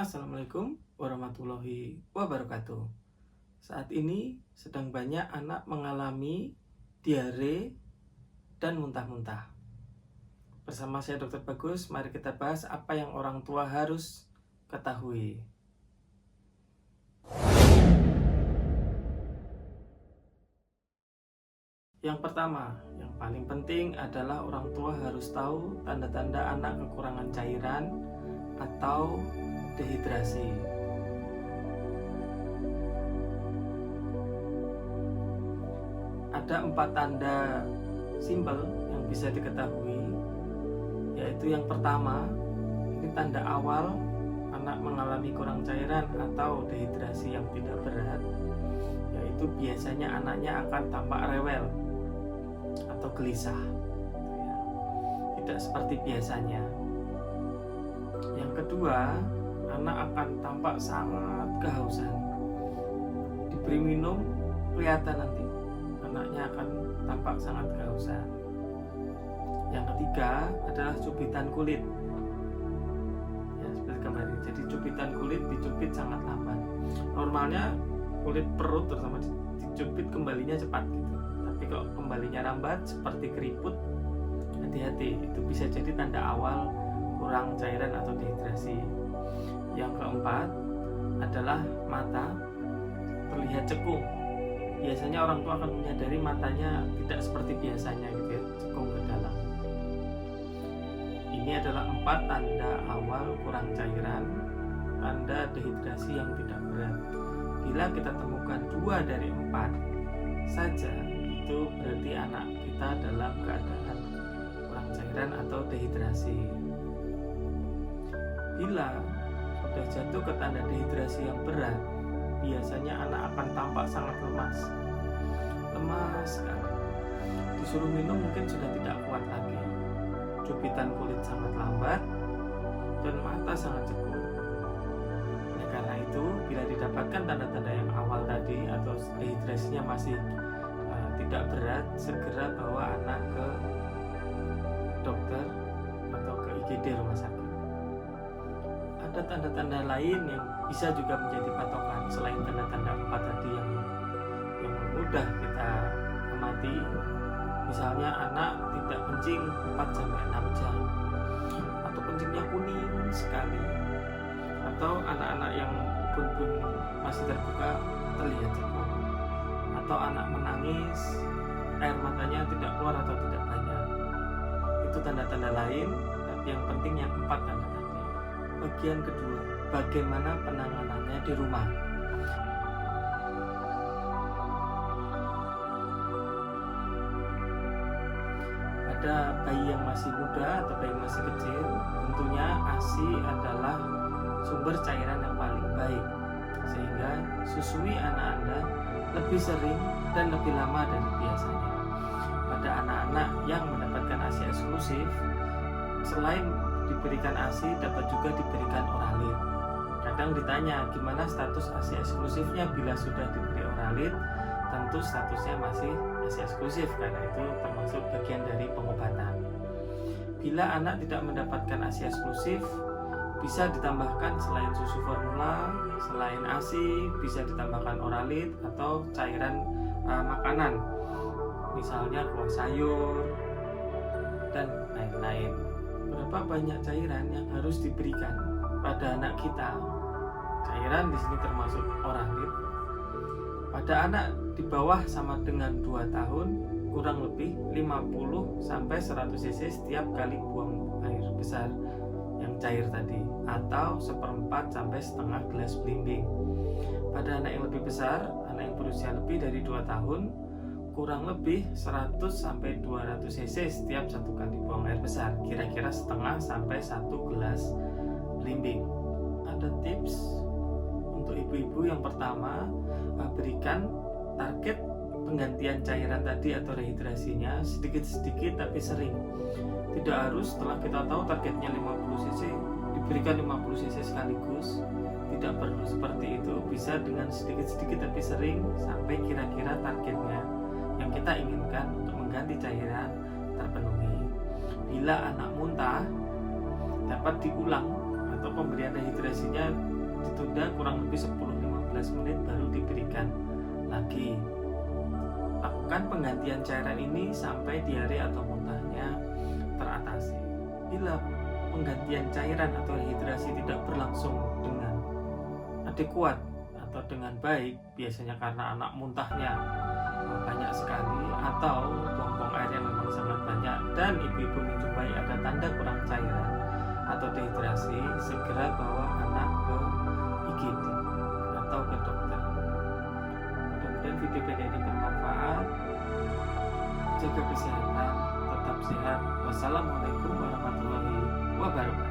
Assalamualaikum warahmatullahi wabarakatuh. Saat ini sedang banyak anak mengalami diare dan muntah-muntah. Bersama saya Dr. Bagus, mari kita bahas apa yang orang tua harus ketahui. Yang pertama, yang paling penting adalah orang tua harus tahu tanda-tanda anak kekurangan cairan atau dehidrasi. Ada 4 tanda simpel yang bisa diketahui, yaitu yang pertama, ini tanda awal anak mengalami kurang cairan atau dehidrasi yang tidak berat, yaitu biasanya anaknya akan tampak rewel atau gelisah, tidak seperti biasanya. Yang kedua, anak akan tampak sangat kehausan. Diberi minum, kelihatan nanti anaknya akan tampak sangat kehausan. Yang ketiga adalah cubitan kulit. Ya, seperti kemarin. Jadi cubitan kulit dicubit sangat lambat. Normalnya kulit perut terutama dicubit kembalinya cepat gitu. Tapi kalau kembalinya lambat seperti keriput, hati-hati, itu bisa jadi tanda awal kurang cairan atau dehidrasi. Yang keempat adalah mata terlihat cekung. Biasanya orang tua akan menyadari matanya tidak seperti biasanya gitu ya, cekung ke dalam. Ini adalah 4 tanda awal kurang cairan, tanda dehidrasi yang tidak berat. Bila kita temukan 2 dari 4 saja, itu berarti anak kita dalam keadaan kurang cairan atau dehidrasi. Bila sudah jatuh ke tanda dehidrasi yang berat, biasanya anak akan tampak sangat lemas sekali. Disuruh minum mungkin sudah tidak kuat lagi. Cubitan kulit sangat lambat dan mata sangat cekung. Oleh karena itu, bila didapatkan tanda-tanda yang awal tadi atau dehidrasinya masih tidak berat, segera bawa anak ke dokter atau ke IGD rumah sakit. Ada tanda-tanda lain yang bisa juga menjadi patokan selain tanda-tanda 4 tadi yang mudah kita amati. Misalnya anak tidak kencing 4-6 jam, atau kencingnya kuning sekali, atau anak-anak yang pun masih terbuka terlihat cekung, atau anak menangis air matanya tidak keluar atau tidak banyak. Itu tanda-tanda lain, tapi yang penting yang 4 tanda tadi. Bagian kedua, bagaimana penanganannya di rumah. Pada bayi yang masih muda atau bayi yang masih kecil, tentunya ASI adalah sumber cairan yang paling baik, sehingga susui anak Anda lebih sering dan lebih lama dari biasanya. Pada anak-anak yang mendapatkan ASI eksklusif, selain diberikan ASI dapat juga diberikan Oralit. Kadang ditanya gimana status ASI eksklusifnya. Bila sudah diberi Oralit, tentu statusnya masih ASI eksklusif karena itu termasuk bagian dari pengobatan. Bila anak tidak mendapatkan ASI eksklusif, bisa ditambahkan selain susu formula, selain ASI bisa ditambahkan Oralit atau cairan makanan, misalnya kuah sayur dan lain-lain. Berapa banyak cairan yang harus diberikan pada anak kita? Cairan di sini termasuk Oralit. Pada anak di bawah sama dengan 2 tahun, kurang lebih 50-100 cc setiap kali buang air besar yang cair tadi, atau 1/4 sampai setengah gelas belimbing. Pada anak yang lebih besar, anak yang berusia lebih dari 2 tahun, kurang lebih 100-200 cc setiap 1 kali buang air besar, kira-kira setengah sampai 1 gelas belimbing. Ada tips untuk ibu-ibu. Yang pertama, berikan target penggantian cairan tadi atau rehidrasinya sedikit-sedikit tapi sering. Tidak harus setelah kita tahu targetnya 50 cc diberikan 50 cc sekaligus. Tidak perlu seperti itu. Bisa dengan sedikit-sedikit tapi sering sampai kira-kira targetnya yang kita inginkan untuk mengganti cairan terpenuhi. Bila anak muntah, dapat diulang atau pemberian rehidrasinya ditunda kurang lebih 10-15 menit baru diberikan lagi. Lakukan penggantian cairan ini sampai diare atau muntahnya teratasi. Bila penggantian cairan atau rehidrasi tidak berlangsung dengan adekuat atau dengan baik, biasanya karena anak muntahnya banyak sekali atau buang-buang airnya memang sangat banyak, dan ibu-ibu menjumpai ada tanda kurang cairan atau dehidrasi, segera bawa anak ke IGD atau ke dokter. Mudah-mudahan video pendek ini bermanfaat. Jaga kesehatan, tetap sehat. Wassalamualaikum warahmatullahi wabarakatuh.